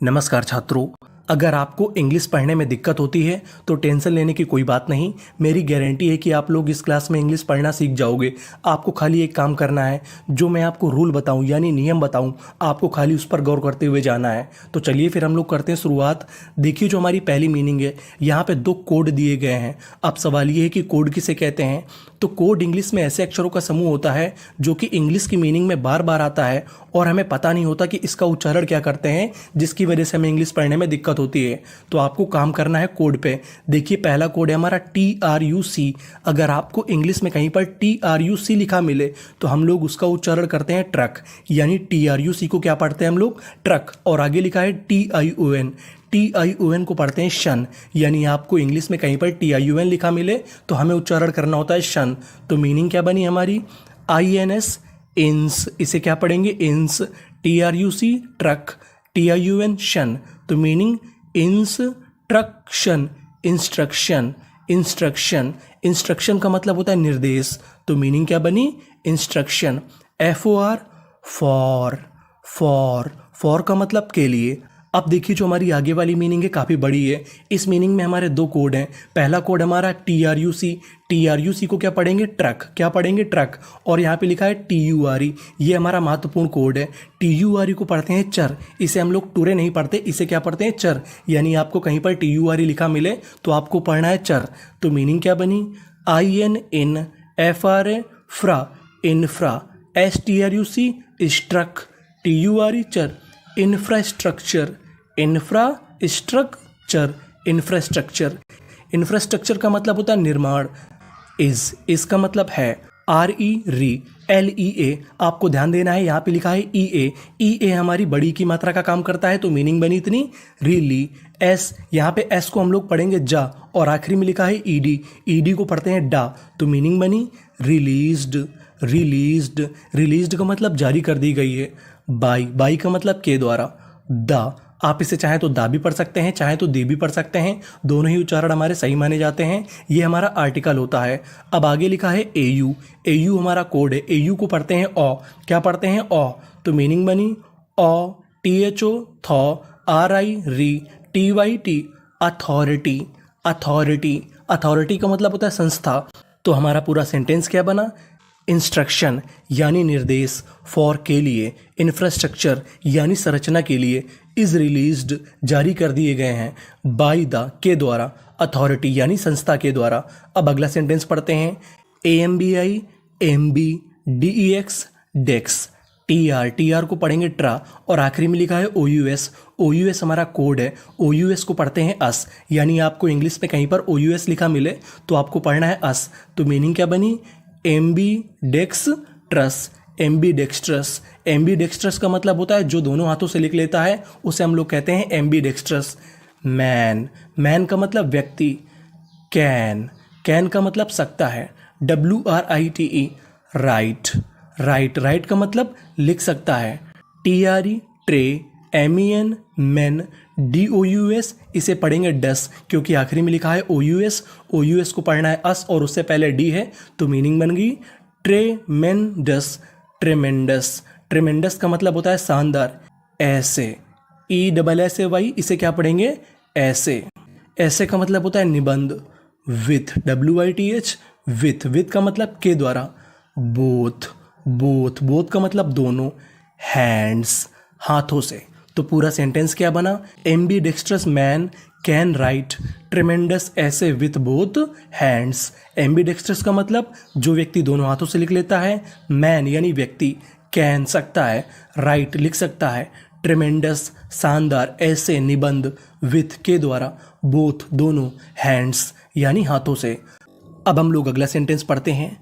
नमस्कार छात्रों। अगर आपको इंग्लिश पढ़ने में दिक्कत होती है तो टेंशन लेने की कोई बात नहीं। मेरी गारंटी है कि आप लोग इस क्लास में इंग्लिश पढ़ना सीख जाओगे। आपको खाली एक काम करना है, जो मैं आपको रूल बताऊं यानी नियम बताऊं, आपको खाली उस पर गौर करते हुए जाना है। तो चलिए फिर हम लोग करते हैं शुरुआत। देखिए, जो हमारी पहली मीनिंग है, यहाँ पे 2 कोड दिए गए हैं। अब सवाल ये है कि कोड किसे कहते हैं। तो कोड इंग्लिश में ऐसे अक्षरों का समूह होता है जो कि इंग्लिश की मीनिंग में बार बार आता है और हमें पता नहीं होता कि इसका उच्चारण क्या करते हैं, जिसकी वजह से हमें इंग्लिश पढ़ने में दिक्कत होती है। तो आपको काम करना है कोड पे। देखिए, पहला कोड है हमारा TRUC। अगर आपको इंग्लिश में कहीं पर TRUC लिखा मिले तो हम लोग उसका उच्चारण करते हैं ट्रक, यानी TRUC को क्या पढ़ते हैं हम लोग, ट्रक। और आगे लिखा है TION को पढ़ते हैं शन, यानी आपको इंग्लिश में कहीं पर TION लिखा मिले तो हमें उच्चारण करना होता है शन। तो मीनिंग क्या बनी हमारी, INS इंस, इसे क्या पढ़ेंगे इंस। TRUC ट्रक, TION शन, तो meaning instruction. Instruction instruction instruction का मतलब होता है निर्देश, तो मीनिंग क्या बनी, इंस्ट्रक्शन। FOR फॉर का मतलब के लिए। अब देखिए, जो हमारी आगे वाली मीनिंग है काफ़ी बड़ी है। इस मीनिंग में हमारे 2 कोड हैं। पहला कोड हमारा TRUC को क्या पढ़ेंगे, ट्रक, क्या पढ़ेंगे ट्रक। और यहाँ पे लिखा है TURE, ये हमारा महत्वपूर्ण कोड है। TURE को पढ़ते हैं चर, इसे हम लोग टुरे नहीं पढ़ते, इसे क्या पढ़ते हैं चर। यानी आपको कहीं पर TURE लिखा मिले तो आपको पढ़ना है चर। तो मीनिंग क्या बनी, INFRA फ्रा, इन्फ्रा। STRUC स्ट्रक, TURE चर। इंफ्रास्ट्रक्चर इंफ्रास्ट्रक्चर का मतलब होता है निर्माण। इसका मतलब है RELEA। आपको ध्यान देना है, यहाँ पे लिखा है EA हमारी बड़ी की मात्रा का काम करता है, तो मीनिंग बनी इतनी रिली। S, यहाँ पे S को हम लोग पढ़ेंगे जा, और आखिरी में लिखा है ED को पढ़ते हैं डा, तो मीनिंग बनी रिलीज्ड का मतलब जारी कर दी गई है। बाई का मतलब के द्वारा। दा, आप इसे चाहे तो दा भी पढ़ सकते हैं, चाहे तो दी भी पढ़ सकते हैं, दोनों ही उच्चारण हमारे सही माने जाते हैं। ये हमारा आर्टिकल होता है। अब आगे लिखा है AU हमारा कोड है। AU को पढ़ते हैं ओ, क्या पढ़ते हैं ओ, तो मीनिंग बनी ओ THO thaw, RI TYT authority का मतलब होता है संस्था। तो हमारा पूरा सेंटेंस क्या बना, इंस्ट्रक्शन यानी निर्देश, फॉर के लिए, इंफ्रास्ट्रक्चर यानी संरचना के लिए, इज रिलीज्ड जारी कर दिए गए हैं, बाय द के द्वारा, अथॉरिटी यानी संस्था के द्वारा। अब अगला सेंटेंस पढ़ते हैं। AMBI MB DEX डेक्स, TR को पढ़ेंगे ट्रा, और आखिरी में लिखा है OUS हमारा कोड है। OUS को पढ़ते हैं अस, यानी आपको इंग्लिश में कहीं पर OUS लिखा मिले तो आपको पढ़ना है अस। तो मीनिंग क्या बनी, एम्बीडेक्स्ट्रस का मतलब होता है जो दोनों हाथों से लिख लेता है, उसे हम लोग कहते हैं एम्बीडेक्स्ट्रस। मैन का मतलब व्यक्ति। कैन का मतलब सकता है। WRITE राइट का मतलब लिख सकता है। TRE tray, MEN main, DOUS इसे पढ़ेंगे डस, क्योंकि आखिरी में लिखा है OUS को पढ़ना है अस और उससे पहले D है, तो मीनिंग बन गई ट्रेमेंडस का मतलब होता है शानदार। ऐसे, ESSAY इसे क्या पढ़ेंगे, ऐसे का मतलब होता है निबंध। विथ, WITH विथ का मतलब के द्वारा। बोथ का मतलब दोनों। हैंड्स हाथों से। तो पूरा सेंटेंस क्या बना, एम्बीडेक्स्ट्रस मैन कैन राइट ट्रेमेंडस ऐसे विथ बोथ हैंड्स। एम्बीडेक्स्ट्रस का मतलब जो व्यक्ति दोनों हाथों से लिख लेता है, मैन यानी व्यक्ति, कैन सकता है, राइट लिख सकता है, ट्रेमेंडस शानदार, ऐसे निबंध, विथ के द्वारा, बोथ दोनों, हैंड्स यानी हाथों से। अब हम लोग अगला सेंटेंस पढ़ते हैं।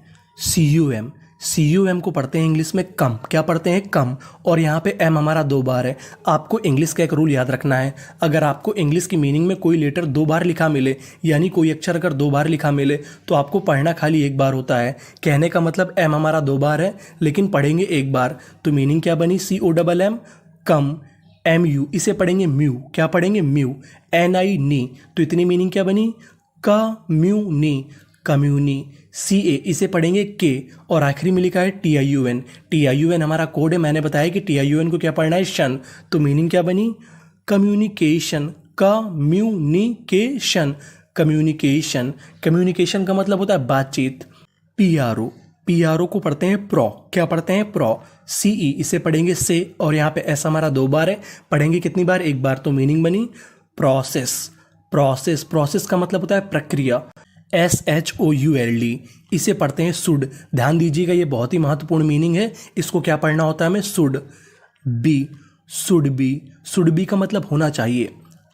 CUM को पढ़ते हैं इंग्लिश में कम, क्या पढ़ते हैं कम, और यहाँ पे M हमारा 2 बार है। आपको इंग्लिश का एक रूल याद रखना है, अगर आपको इंग्लिश की मीनिंग में कोई लेटर 2 बार लिखा मिले, यानी कोई अक्षर अगर 2 बार लिखा मिले, तो आपको पढ़ना खाली 1 बार होता है। कहने का मतलब M हमारा 2 बार है लेकिन पढ़ेंगे 1 बार, तो मीनिंग क्या बनी, COMM कम। MU इसे पढ़ेंगे म्यू, क्या पढ़ेंगे म्यू। NI नी, तो इतनी मीनिंग क्या बनी, कम्यूनी। CA इसे पढ़ेंगे के, और आखिरी में लिखा है TION हमारा कोड है। मैंने बताया कि TION को क्या पढ़ना है शन, तो मीनिंग क्या बनी, कम्युनिकेशन, कम्युनिकेशन, कम्युनिकेशन, कम्युनिकेशन का मतलब होता है बातचीत। पीआरओ, पीआरओ को पढ़ते हैं प्रो, क्या पढ़ते हैं प्रो। सीई, इसे पढ़ेंगे से, और यहाँ पे एस हमारा 2 बार है, पढ़ेंगे कितनी बार, 1 बार, तो मीनिंग बनी प्रोसेस। प्रोसेस, प्रोसेस का मतलब होता है प्रक्रिया। SHOULD, इसे पढ़ते हैं शुड, ध्यान दीजिएगा ये बहुत ही महत्वपूर्ण मीनिंग है, इसको क्या पढ़ना होता है हमें, should. Be, should be, should be का मतलब होना चाहिए।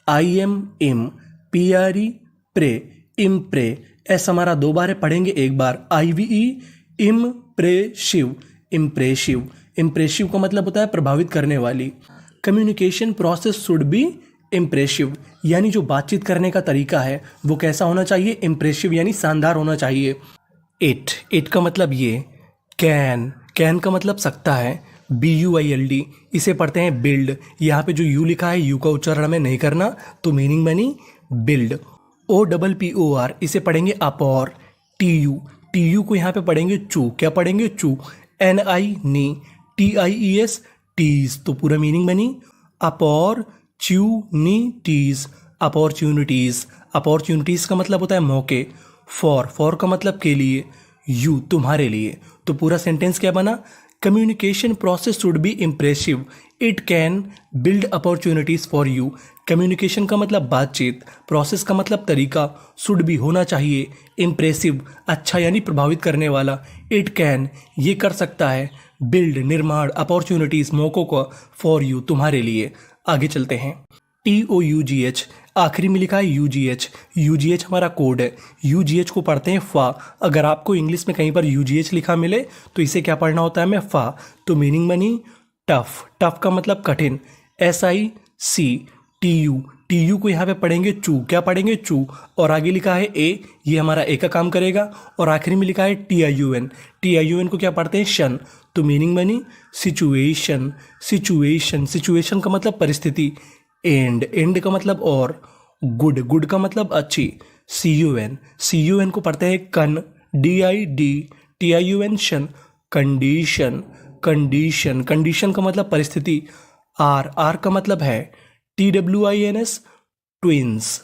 IM, इम, PRE, प्रे, इम्प्रे, एस हमारा 2 बार है, पढ़ेंगे 1 बार। IVE, इम्प्रेसिव, इम्प्रेसिव, इम्प्रेसिव का मतलब होता है प्रभावित करने वाली। Communication process should be impressive, यानी जो बातचीत करने का तरीका है वो कैसा होना चाहिए, इम्प्रेसिव यानी शानदार होना चाहिए। इट का मतलब ये। कैन का मतलब सकता है। BUILD, इसे पढ़ते हैं बिल्ड, यहाँ पे जो यू लिखा है यू का उच्चारण हमें नहीं करना, तो मीनिंग बनी बिल्ड। OPPOR, इसे पढ़ेंगे अपॉर। TU को यहाँ पे पढ़ेंगे चू, क्या पढ़ेंगे चू। NI, नी, TIES, टीज, तो पूरा मीनिंग बनी अपॉर्चुनिटीज, अपॉर्चुनिटीज, अपॉर्चुनिटीज का मतलब होता है मौके। फॉर का मतलब के लिए। यू, तुम्हारे लिए, तो पूरा सेंटेंस क्या बना, communication process should be impressive, it can build opportunities for you. Communication का मतलब बातचीत, प्रोसेस का मतलब तरीका, शुड बी होना चाहिए, इम्प्रेसिव अच्छा यानी प्रभावित करने वाला, इट कैन ये कर सकता है, बिल्ड निर्माण, अपॉर्चुनिटीज मौकों को, फॉर यू तुम्हारे लिए। आगे चलते हैं। TOUGH, आखिरी में लिखा है UGH हमारा कोड है। UGH को पढ़ते हैं फा, अगर आपको इंग्लिश में कहीं पर UGH लिखा मिले तो इसे क्या पढ़ना होता है, मैं फा, तो मीनिंग बनी टफ का मतलब कठिन। TU को यहाँ पे पढ़ेंगे चू, क्या पढ़ेंगे चू, और आगे लिखा है ए, ये हमारा ए का काम करेगा, और आखिरी में लिखा है TIUN को क्या पढ़ते हैं शन, तो मीनिंग बनी सिचुएशन का मतलब परिस्थिति। एंड का मतलब और। गुड का मतलब अच्छी। CUN को पढ़ते हैं कन, DIDTIUN शन, कंडीशन का मतलब परिस्थिति। आर का मतलब है TWINS, ट्विंस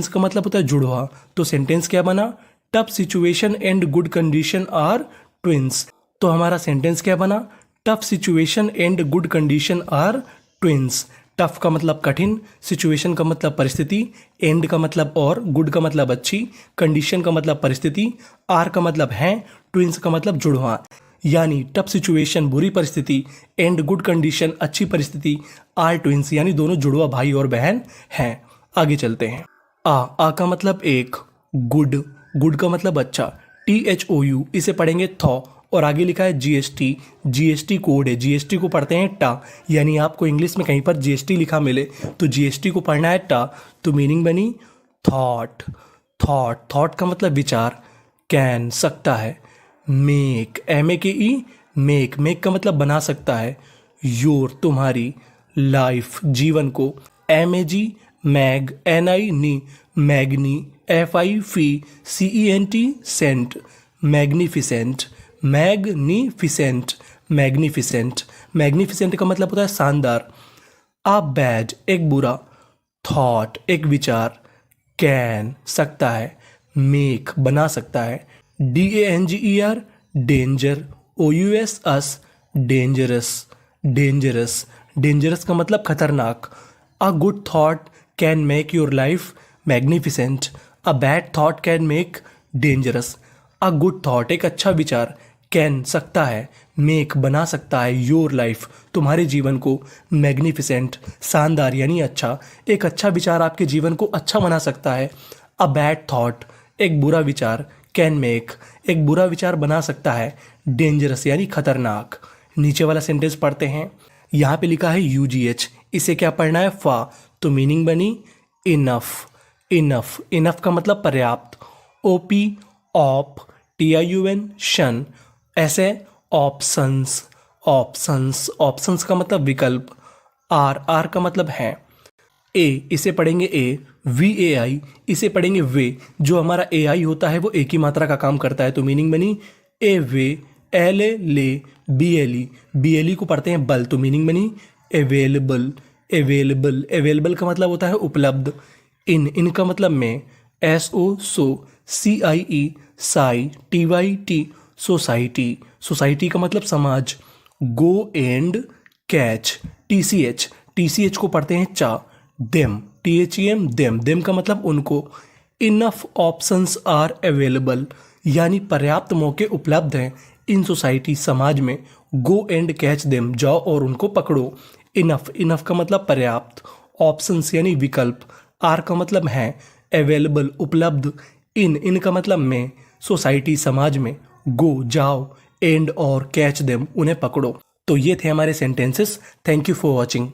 का मतलब होता है जुड़वा, तो सेंटेंस क्या बना, tough situation and good condition are twins, तो हमारा सेंटेंस क्या बना, tough situation and good condition are twins. Tough का मतलब कठिन, सिचुएशन का मतलब परिस्थिति, एंड का मतलब और, गुड का मतलब अच्छी, कंडीशन का मतलब परिस्थिति, आर का मतलब है, ट्विंस का मतलब जुड़वा, यानी टफ सिचुएशन बुरी परिस्थिति, एंड गुड कंडीशन अच्छी परिस्थिति, आर ट्विंस यानी दोनों जुड़वा भाई और बहन हैं। आगे चलते हैं। आ का मतलब एक, गुड का मतलब अच्छा। THOU, इसे पढ़ेंगे थॉ, और आगे लिखा है GST कोड है, GST को पढ़ते हैं टा, यानी आपको इंग्लिश में कहीं पर GST लिखा मिले तो GST को पढ़ना है टा, तो मीनिंग बनी थॉट का मतलब विचार। कैन सकता है। मेक, MAKE, मेक का मतलब बना सकता है। योर तुम्हारी, लाइफ जीवन को। MAG, mag, NI, ni, magni, FIFI, CENT, cent, magnificent, magnificent का मतलब होता है शानदार। बैड एक बुरा, थॉट एक विचार, कैन सकता है, मेक बना सकता है, DANGER डेंजर, OUS डेंजरस का मतलब खतरनाक। A good thought can make your life magnificent, a bad thought can make dangerous. A good thought एक अच्छा विचार, कैन सकता है, मेक बना सकता है, योर लाइफ तुम्हारे जीवन को, मैग्निफिसेंट शानदार यानी अच्छा, एक अच्छा विचार आपके जीवन को अच्छा बना सकता है। अ बैड थॉट एक बुरा विचार, कैन मेक एक बुरा विचार बना सकता है, डेंजरस यानी खतरनाक। नीचे वाला सेंटेंस पढ़ते हैं। यहाँ पे लिखा है UGH, इसे क्या पढ़ना है फा, तो मीनिंग बनी इनफ का मतलब पर्याप्त। OP ऑप, TIUN शन, ऐसे ऑप्शंस का मतलब विकल्प। आर का मतलब है। इसे पढ़ेंगे VAI, इसे पढ़ेंगे वे, जो हमारा AI होता है वो एक ही मात्रा का काम करता है, तो मीनिंग बनी वे, LA ले, BLE को पढ़ते हैं बल, तो मीनिंग बनी अवेलेबल, अवेलेबल, अवेलेबल का मतलब होता है उपलब्ध। इन का मतलब में, SO सो, CIE Sai, TYT society, society का मतलब समाज। गो एंड कैच, TCH को पढ़ते हैं चा, देम, THEM देम का मतलब उनको। इनफ ऑप्शंस आर अवेलेबल, यानी पर्याप्त मौके उपलब्ध हैं इन सोसाइटी समाज में। गो एंड कैच देम, जाओ और उनको पकड़ो। इनफ का मतलब पर्याप्त, ऑप्शंस यानी विकल्प, आर का मतलब है, अवेलेबल उपलब्ध, इन का मतलब में, सोसाइटी समाज में, गो जाओ, एंड और कैच देम उन्हें पकड़ो। तो ये थे हमारे sentences. Thank you for watching.